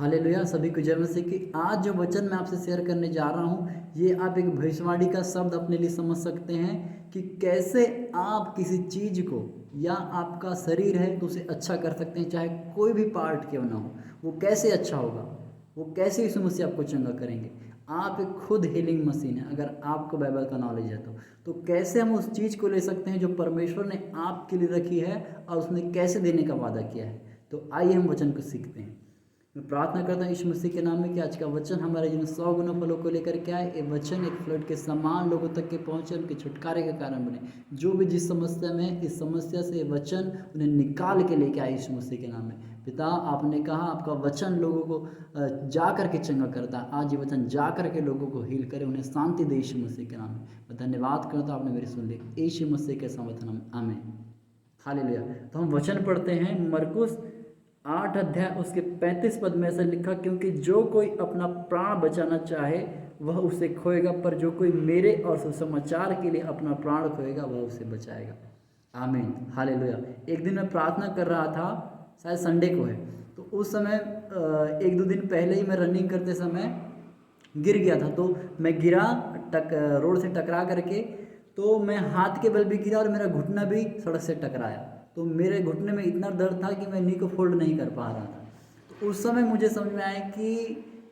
Hallelujah. सभी को जय मसीह की। आज जो वचन मैं आपसे शेयर करने जा रहा हूँ, ये आप एक भविष्यवाणी का शब्द अपने लिए समझ सकते हैं कि कैसे आप किसी चीज़ को या आपका शरीर है तो उसे अच्छा कर सकते हैं, चाहे कोई भी पार्ट क्यों ना हो। वो कैसे अच्छा होगा, वो कैसे इस मुझसे आपको चंगा करेंगे। आप एक खुद हीलिंग मशीन है अगर आपको बाइबल का नॉलेज है तो कैसे हम उस चीज़ को ले सकते हैं जो परमेश्वर ने आपके लिए रखी है और उसने कैसे देने का वादा किया है। तो आइए हम वचन को सीखते हैं। मैं प्रार्थना करता हूँ यीशु मसीह के नाम में कि आज का वचन हमारे जीवन 100 गुना फलों को लेकर के आए। ये वचन एक फ्लड के समान लोगों तक के पहुँचे, उनके छुटकारे का कारण बने। जो भी जिस समस्या में, इस समस्या से ये वचन उन्हें निकाल के लेके आए यीशु मसीह के नाम में। पिता, आपने कहा आपका वचन लोगों को जा कर के चंगा करता है। आज ये वचन जा कर के लोगों को हील करे, उन्हें शांति दे यीशु मसीह के नाम में। मैं धन्यवाद करता हूँ आपने मेरी सुन ली, यीशु मसीह के समर्थन में, आमीन। हालेलुया। तो हम वचन पढ़ते हैं मरकुस 8 अध्याय उसके 35 पद में ऐसा लिखा, क्योंकि जो कोई अपना प्राण बचाना चाहे वह उसे खोएगा, पर जो कोई मेरे और सुसमाचार के लिए अपना प्राण खोएगा वह उसे बचाएगा। आमीन। हालेलुया। एक दिन मैं प्रार्थना कर रहा था, शायद संडे को है, तो उस समय 1-2 दिन पहले ही मैं रनिंग करते समय गिर गया था। तो मैं गिरा रोड से टकरा करके, तो मैं हाथ के बल भी गिरा और मेरा घुटना भी सड़क से टकराया। तो मेरे घुटने में इतना दर्द था कि मैं नी को फोल्ड नहीं कर पा रहा था। तो उस समय मुझे समझ में आया कि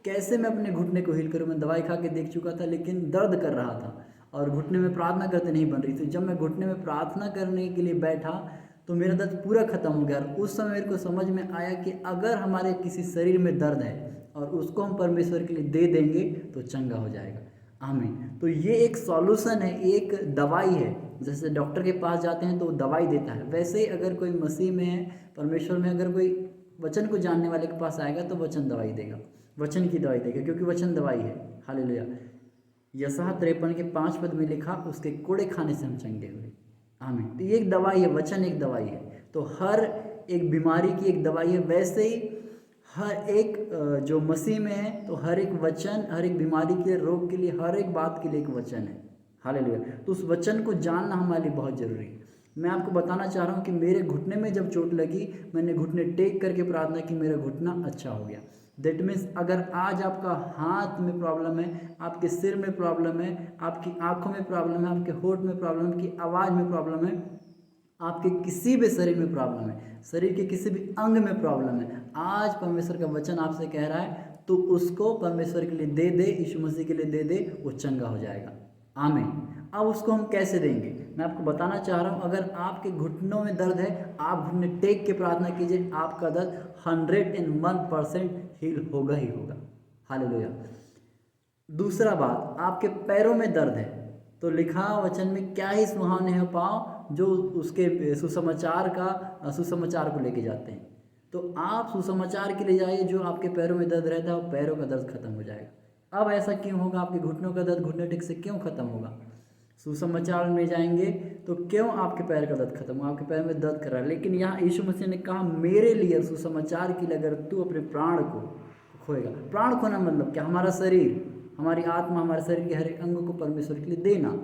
कैसे मैं अपने घुटने को हील करूँ। मैं दवाई खा के देख चुका था लेकिन दर्द कर रहा था और घुटने में प्रार्थना करते नहीं बन रही थी। जब मैं घुटने में प्रार्थना करने के लिए बैठा तो मेरा दर्द पूरा खत्म हो गया। और उस समय मेरे को समझ में आया कि अगर हमारे किसी शरीर में दर्द है और उसको हम परमेश्वर के लिए दे देंगे तो चंगा हो जाएगा। आमीन। तो ये एक सॉल्यूशन है, एक दवाई है। जैसे डॉक्टर के पास जाते हैं तो वो दवाई देता है, वैसे ही अगर कोई मसीह में है, परमेश्वर में, अगर कोई वचन को जानने वाले के पास आएगा तो वचन दवाई देगा, वचन की दवाई देगा, क्योंकि वचन दवाई है। हालेलुया। यशायाह 53 के 5 पद में लिखा, उसके कोड़े खाने से हम चंगे हुए। आमीन। तो ये एक दवाई है, वचन एक दवाई है। तो हर एक बीमारी की एक दवाई है, वैसे ही हर एक जो मसीह में है तो हर एक वचन, हर एक बीमारी के, रोग के लिए, हर एक बात के लिए एक वचन है। हालेलुया। तो उस वचन को जानना हमारे लिए बहुत ज़रूरी है। मैं आपको बताना चाह रहा हूँ कि मेरे घुटने में जब चोट लगी, मैंने घुटने टेक करके प्रार्थना की, मेरा घुटना अच्छा हो गया। दैट मीन्स अगर आज आपका हाथ में प्रॉब्लम है, आपके सिर में प्रॉब्लम है, आपकी आंखों में प्रॉब्लम है, आपके होठ में प्रॉब्लम है, आपकी आवाज़ में प्रॉब्लम है, आपके किसी भी शरीर में प्रॉब्लम है, शरीर के किसी भी अंग में प्रॉब्लम है, आज परमेश्वर का वचन आपसे कह रहा है तो उसको परमेश्वर के लिए दे दे, यीशु मसीह के लिए दे दे, वो चंगा हो जाएगा। आमीन। अब उसको हम कैसे देंगे, मैं आपको बताना चाह रहा हूँ। अगर आपके घुटनों में दर्द है, आप घुटने टेक के प्रार्थना कीजिए, आपका दर्द 101% हील होगा ही होगा। हालेलुया। दूसरा बात, आपके पैरों में दर्द है तो लिखा वचन में, क्या ही सुहावने हैं पाँव जो उसके सुसमाचार को लेके जाते हैं। तो आप सुसमाचार के लिए जाइए, जो आपके पैरों में दर्द रहता है वो पैरों का दर्द खत्म हो जाएगा। अब ऐसा क्यों होगा, आपके घुटनों का दर्द घुटने टेक से क्यों खत्म होगा? सुसमाचार में जाएंगे तो क्यों आपके पैर का दर्द खत्म होगा, आपके पैर में दर्द कर रहा है। लेकिन यहाँ यीशु मसीह ने कहा, मेरे लिए, सुसमाचार के लिए अगर तू अपने प्राण को खोएगा, प्राण खोना मतलब क्या, हमारा शरीर, हमारी आत्मा, हमारे शरीर के हर एक अंग को परमेश्वर के लिए देना।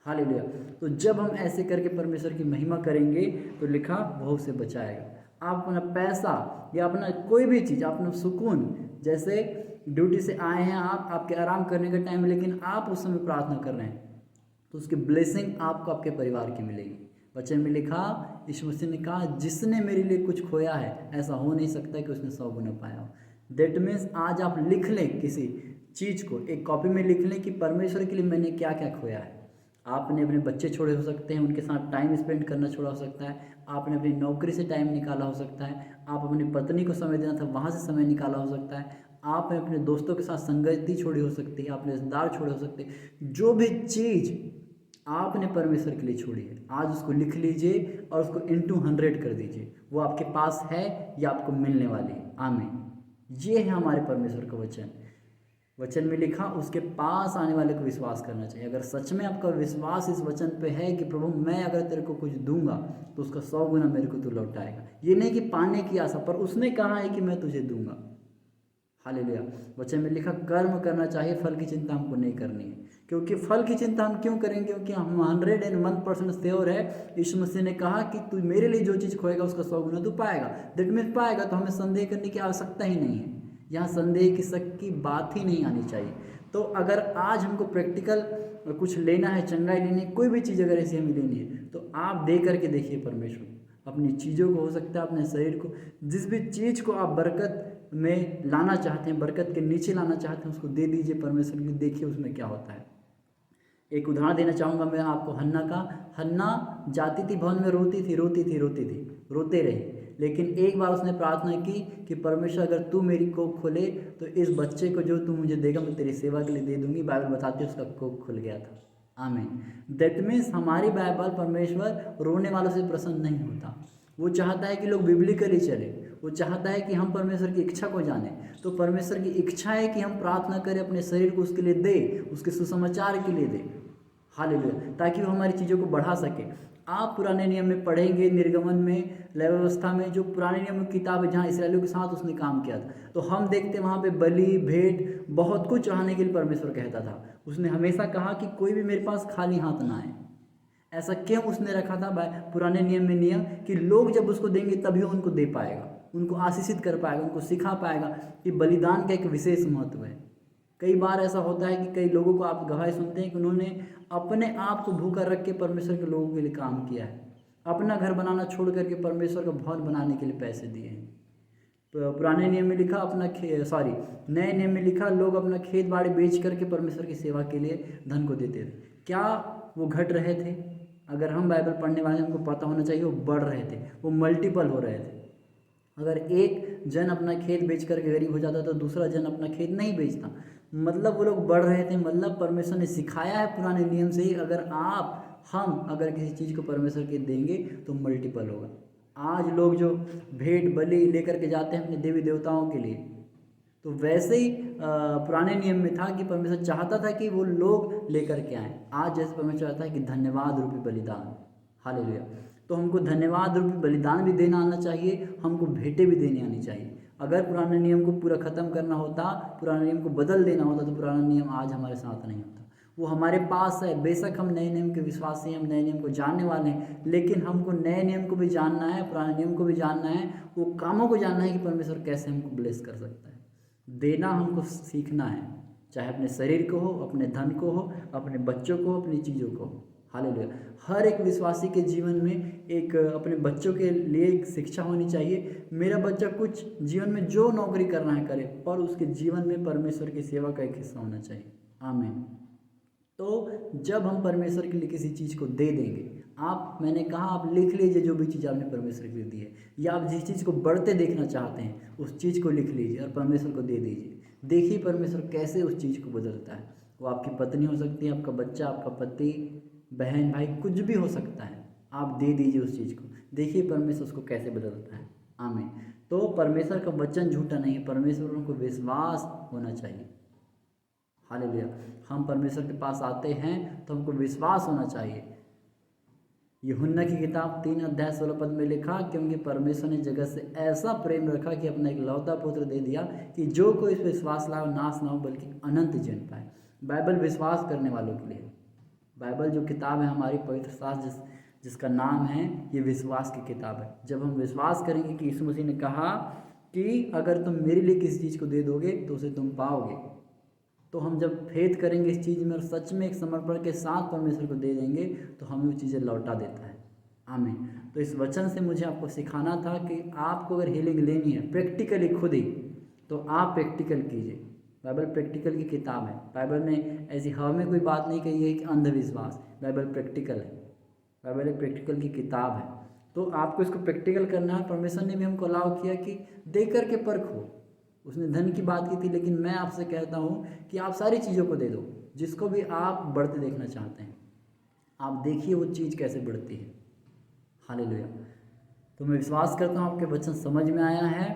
हालेलुया। तो जब हम ऐसे करके परमेश्वर की महिमा करेंगे तो लिखा वह उसे बचाएगा। आप अपना पैसा या अपना कोई भी चीज़, अपना सुकून, जैसे ड्यूटी से आए हैं आप, आपके आराम करने का टाइम है, लेकिन आप उस समय प्रार्थना कर रहे हैं तो उसकी ब्लेसिंग आपको आपके परिवार की मिलेगी। वचन में लिखा, यीशु मसीह ने कहा, जिसने मेरे लिए कुछ खोया है ऐसा हो नहीं सकता कि उसने 100 गुना पाया हो। दैट मीन्स आज आप लिख लें किसी चीज़ को, एक कॉपी में लिख लें कि परमेश्वर के लिए मैंने क्या क्या खोया है। आपने अपने बच्चे छोड़े हो सकते हैं, उनके साथ टाइम स्पेंड करना छोड़ा हो सकता है, आपने अपनी नौकरी से टाइम निकाला हो सकता है, आप अपनी पत्नी को समय देना था वहाँ से समय निकाला हो सकता है, आपने अपने दोस्तों के साथ संगति छोड़ी हो सकती है, आपने रिश्तेदार छोड़े हो सकते हैं। जो भी चीज़ आपने परमेश्वर के लिए छोड़ी है, आज उसको लिख लीजिए और उसको इंटू 100 कर दीजिए। वो आपके पास है या आपको मिलने वाली है। आमीन। ये है हमारे परमेश्वर का वचन। वचन में लिखा, उसके पास आने वाले को विश्वास करना चाहिए। अगर सच में आपका विश्वास इस वचन पे है कि प्रभु मैं अगर तेरे को कुछ दूंगा तो उसका 100 गुना मेरे को तू लौटाएगा, ये नहीं कि पाने की आशा, पर उसने कहा है कि मैं तुझे दूंगा। हालेलुया। वचन में लिखा, कर्म करना चाहिए, फल की चिंता हमको नहीं करनी है। क्योंकि फल की चिंता हम क्यों करेंगे, क्योंकि हम 101% श्योर है, यीशु मसीह ने कहा कि तू मेरे लिए जो चीज़ खोएगा उसका 100 गुना तू पाएगा। दैट मीन्स पाएगा, तो हमें संदेह करने की आवश्यकता ही नहीं है। यहाँ संदेह की शक की बात ही नहीं आनी चाहिए। तो अगर आज हमको प्रैक्टिकल कुछ लेना है, चंगाई लेनी है, कोई भी चीज़ अगर ऐसी हमें लेनी है, तो आप दे करके देखिए परमेश्वर अपनी चीज़ों को, हो सकता है अपने शरीर को, जिस भी चीज़ को आप बरकत में लाना चाहते हैं, बरकत के नीचे लाना चाहते हैं, उसको दे दीजिए परमेश्वर को, देखिए उसमें क्या होता है। एक उदाहरण देना चाहूँगा मैं आपको हन्ना का। हन्ना जाती थी भवन में, रोती थी रोती थी रोती थी, रोते रही, लेकिन एक बार उसने प्रार्थना की कि परमेश्वर अगर तू मेरी कोख खोले तो इस बच्चे को जो तू मुझे देगा मैं तेरी सेवा के लिए दे दूंगी। बाइबल बताती है उसका कोख खुल गया था। आमीन। दैट मीन्स हमारी बाइबल, परमेश्वर रोने वालों से प्रसन्न नहीं होता। वो चाहता है कि लोग बिब्लिकली चले, वो चाहता है कि हम परमेश्वर की इच्छा को जाने। तो परमेश्वर की इच्छा है कि हम प्रार्थना करें, अपने शरीर को उसके लिए दे, उसके सुसमाचार के लिए दे। हालेलुया। ताकि वो हमारी चीज़ों को बढ़ा सके। आप पुराने नियम में पढ़ेंगे, निर्गमन में, लय व्यवस्था में, जो पुराने नियम की किताब है जहाँ इसराइलियों के साथ उसने काम किया था, तो हम देखते वहाँ पे बलि, भेंट, बहुत कुछ चढ़ाने के लिए परमेश्वर कहता था। उसने हमेशा कहा कि कोई भी मेरे पास खाली हाथ ना आए। ऐसा क्यों उसने रखा था पुराने नियम में नियम, कि लोग जब उसको देंगे तभी वो उनको दे पाएगा, उनको आशीषित कर पाएगा, उनको सिखा पाएगा कि बलिदान का एक विशेष महत्व है। कई बार ऐसा होता है कि कई लोगों को आप गवाही सुनते हैं कि उन्होंने अपने आप को भूखा रख के परमेश्वर के लोगों के लिए काम किया है, अपना घर बनाना छोड़ करके परमेश्वर का भवन बनाने के लिए पैसे दिए हैं। पुराने नियम में लिखा नए नियम में लिखा लोग अपना खेत बाड़ी बेच करके परमेश्वर की सेवा के लिए धन को देते थे। क्या वो घट रहे थे? अगर हम बाइबल पढ़ने वाले, हमको पता होना चाहिए वो बढ़ रहे थे, वो मल्टीपल हो रहे थे। अगर एक जन अपना खेत बेच करके गरीब हो जाता तो दूसरा जन अपना खेत नहीं बेचता, मतलब वो लोग बढ़ रहे थे। मतलब परमेश्वर ने सिखाया है पुराने नियम से ही, अगर हम अगर किसी चीज़ को परमेश्वर के देंगे तो मल्टीपल होगा। आज लोग जो भेंट बलि लेकर के जाते हैं अपने देवी देवताओं के लिए, तो वैसे ही पुराने नियम में था कि परमेश्वर चाहता था कि वो लोग लेकर के आएँ। आज जैसे परमेश्वर चाहता है कि धन्यवाद रूपी बलिदान। हालेलुया। तो हमको धन्यवाद रूपी बलिदान भी देना आना चाहिए, हमको भेंटें भी देनी आनी चाहिए। अगर पुराने नियम को पूरा ख़त्म करना होता, पुराने नियम को बदल देना होता, तो पुराना नियम आज हमारे साथ नहीं होता। वो हमारे पास है। बेशक हम नए नियम के विश्वासी हैं, हम नए नियम को जानने वाले हैं, लेकिन हमको नए नियम को भी जानना है, पुराने नियम को भी जानना है, वो कामों को जानना है कि परमेश्वर कैसे हमको ब्लेस कर सकता है। देना हमको सीखना है, चाहे अपने शरीर को हो, अपने धन को हो, अपने बच्चों को, अपनी चीज़ों को। हालेलुया। हर एक विश्वासी के जीवन में एक अपने बच्चों के लिए एक शिक्षा होनी चाहिए। मेरा बच्चा कुछ जीवन में जो नौकरी करना है करे, पर उसके जीवन में परमेश्वर की सेवा का एक हिस्सा होना चाहिए। आमीन। तो जब हम परमेश्वर के लिए किसी चीज़ को दे देंगे, मैंने कहा आप लिख लीजिए जो भी चीज़ आपने परमेश्वर के लिए दी है, या आप जिस चीज़ को बढ़ते देखना चाहते हैं उस चीज़ को लिख लीजिए और परमेश्वर को दे दीजिए। देखिए परमेश्वर कैसे उस चीज़ को बदलता है। वो आपकी पत्नी हो सकती है, आपका बच्चा, आपका पति, बहन, भाई, कुछ भी हो सकता है। आप दे दीजिए उस चीज़ को, देखिए परमेश्वर उसको कैसे बदलता है। आमीन। तो परमेश्वर का वचन झूठा नहीं है, परमेश्वर को विश्वास होना चाहिए। हालेलुया। हम परमेश्वर के पास आते हैं तो हमको विश्वास होना चाहिए। यूहन्ना की किताब 3 अध्याय 16 पद में लिखा, क्योंकि परमेश्वर ने जगत से ऐसा प्रेम रखा कि अपना एक लौता पुत्र दे दिया कि जो कोई इस पर विश्वास लाओ नाश ना हो बल्कि अनंत जीवन पाए। बाइबल विश्वास करने वालों के लिए। बाइबल जो किताब है हमारी पवित्र शास्त्र जिसका नाम है, ये विश्वास की किताब है। जब हम विश्वास करेंगे कि यीशु मसीह ने कहा कि अगर तुम मेरे लिए किसी चीज़ को दे दोगे तो उसे तुम पाओगे, तो हम जब फेथ करेंगे इस चीज़ में और सच में एक समर्पण के साथ परमेश्वर को दे देंगे तो हमें वो चीज़ें लौटा देता है। आमीन। तो इस वचन से मुझे आपको सिखाना था कि आपको अगर हीलिंग लेनी है प्रैक्टिकली खुद ही, तो आप प्रैक्टिकल कीजिए। बाइबल प्रैक्टिकल की किताब है। बाइबल ने ऐसी हवा में कोई बात नहीं कही है कि अंधविश्वास। बाइबल प्रैक्टिकल है, बाइबल एक प्रैक्टिकल की किताब है। तो आपको इसको प्रैक्टिकल करना है। परमेश्वर ने भी हमको अलाउ किया कि दे करके परखो। उसने धन की बात की थी, लेकिन मैं आपसे कहता हूँ कि आप सारी चीज़ों को दे दो, जिसको भी आप बढ़ते देखना चाहते हैं। आप देखिए वो चीज़ कैसे बढ़ती है। हालेलुया। तो मैं विश्वास करता हूँ आपके वचन समझ में आया है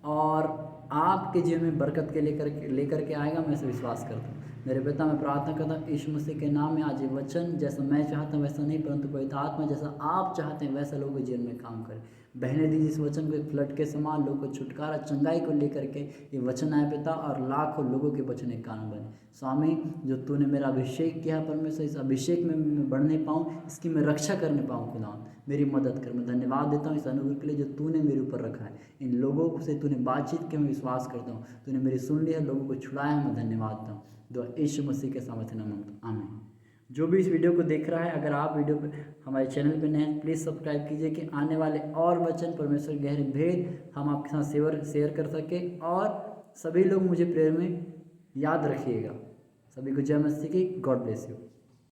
और आपके जीवन में बरकत के लेकर के आएगा। मैं इसे विश्वास करता हूँ। मेरे पिता, मैं प्रार्थना करता हूँ यीशु मसीह के नाम में आज ये वचन जैसा मैं चाहता हूँ वैसा नहीं, परंतु पवित्र आत्मा जैसा आप चाहते हैं वैसा लोगों के जीवन में काम करे। बहने दीजिए इस वचन को एक फ्लड के समान, लोगों को छुटकारा चंगाई को लेकर के ये वचन आए पिता, और लाखों लोगों के वचन एक कारण बने। स्वामी, जो तूने मेरा अभिषेक किया परमेश्वर, इस अभिषेक में मैं बढ़ने पाऊँ, इसकी मैं रक्षा करने पाऊँ खुदा, मेरी मदद कर। मैं धन्यवाद देता हूँ इस अनुग्रह के लिए जो तूने मेरे ऊपर रखा है। इन लोगों से तूने बातचीत के मैं विश्वास करता हूँ, तूने मेरी सुन लिया, लोगों को छुड़ाया है, मैं धन्यवाद देता हूँ। दुआ यीशु मसीह के सामर्थ्य नाम में, आमीन। जो भी इस वीडियो को देख रहा है, अगर आप वीडियो पे हमारे चैनल पे नए हैं, प्लीज़ सब्सक्राइब कीजिए कि आने वाले और वचन, परमेश्वर गहरे भेद हम आपके साथ शेयर कर सकें, और सभी लोग मुझे प्रेयर में याद रखिएगा। सभी को जय मसीह की। God bless you.